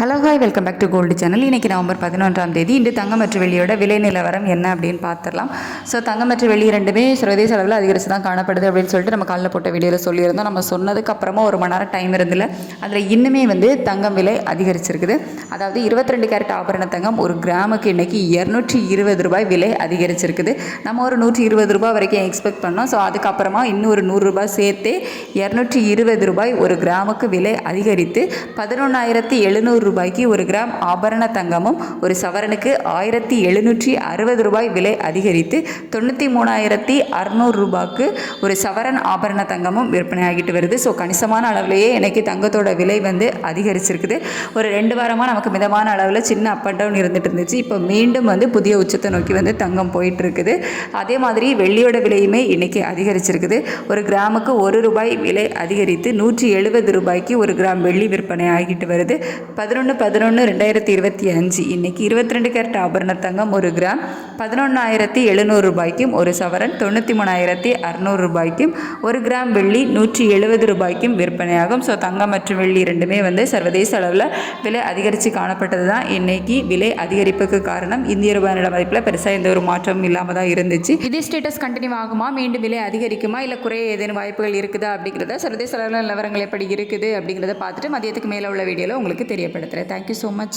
Hello hi welcome back to gold channel. இன்றைக்கி November 11ஆம் தேதி இன்று தங்கம் மற்றும் வெள்ளியோட விலை நிலவரம் என்ன அப்படின்னு பார்த்துடலாம். ஸோ தங்கம் மற்றும் வெள்ளி ரெண்டுமே சர்வதேச அளவில் அதிகரித்து தான் காணப்படுது அப்படின்னு சொல்லிட்டு நம்ம காலைல போட்ட வீடியோவில் சொல்லியிருந்தோம். நம்ம சொன்னதுக்கு அப்புறமா ஒரு மணி நேரம் டைம் இருந்தில்ல, அதில் இன்னுமே தங்கம் விலை அதிகரிச்சிருக்குது. அதாவது 22 கேரட் ஆபரண தங்கம் ஒரு கிராமுக்கு இன்றைக்கி 220 ரூபாய் விலை அதிகரிச்சிருக்குது. நம்ம ஒரு 120 ரூபாய் வரைக்கும் எக்ஸ்பெக்ட் பண்ணோம். ஸோ அதுக்கப்புறமா இன்னும் ஒரு 100 ரூபாய் சேர்த்து 220 ரூபாய் ஒரு கிராமுக்கு விலை அதிகரித்து 11,700 ரூபாய்க்கு ஒரு கிராம் ஆபரண தங்கமும் ஒரு சவரனுக்கு 1,760 ரூபாய் விலை அதிகரித்து 93,600 ரூபாய்க்கு ஒரு சவரன் ஆபரண தங்கமும் விற்பனை ஆகிட்டு வருது. ஸோ கணிசமான அளவிலேயே இன்றைக்கி தங்கத்தோட விலை அதிகரிச்சிருக்குது. ஒரு 2 வாரமாக நமக்கு மிதமான அளவில் சின்ன அப் அண்ட் டவுன் இருந்துட்டு இருந்துச்சு. இப்போ மீண்டும் புதிய உச்சத்தை நோக்கி தங்கம் போயிட்டு இருக்குது. அதே மாதிரி வெள்ளியோட விலையுமே இன்றைக்கி அதிகரிச்சிருக்குது. ஒரு கிராமுக்கு 1 ரூபாய் விலை அதிகரித்து 170 ரூபாய்க்கு ஒரு கிராம் வெள்ளி விற்பனை ஆகிட்டு வருது. 11/11/2025 இன்றைக்கி 22 கேரட் ஆபரண தங்கம் ஒரு கிராம் 11,700 ரூபாய்க்கும் ஒரு சவரன் 93,600 ரூபாய்க்கும் ஒரு கிராம் வெள்ளி 170 ரூபாய்க்கும் விற்பனையாகும். ஸோ தங்கம் மற்றும் வெள்ளி ரெண்டுமே சர்வதேச அளவில் விலை அதிகரித்து காணப்பட்டது தான் இன்றைக்கி விலை அதிகரிப்புக்கு காரணம். இந்திய ரூபாய் நில மதிப்பில் பெருசாக எந்த ஒரு மாற்றமும் இல்லாமல் தான் இருந்துச்சு. இதே ஸ்டேட்டஸ் கண்டினியூ ஆகுமா, மீண்டும் விலை அதிகரிக்குமா, இல்லை குறைய ஏதேனும் வாய்ப்புகள் இருக்குதா அப்படிங்கிறத சர்வதேச அளவில் நிலவரங்கள் எப்படி இருக்குது அப்படிங்கிறத பார்த்துட்டு மதியத்துக்கு மேலே உள்ள வீடியோவில் உங்களுக்கு தெரியப்படுத்துகிறேன். Thank you so much.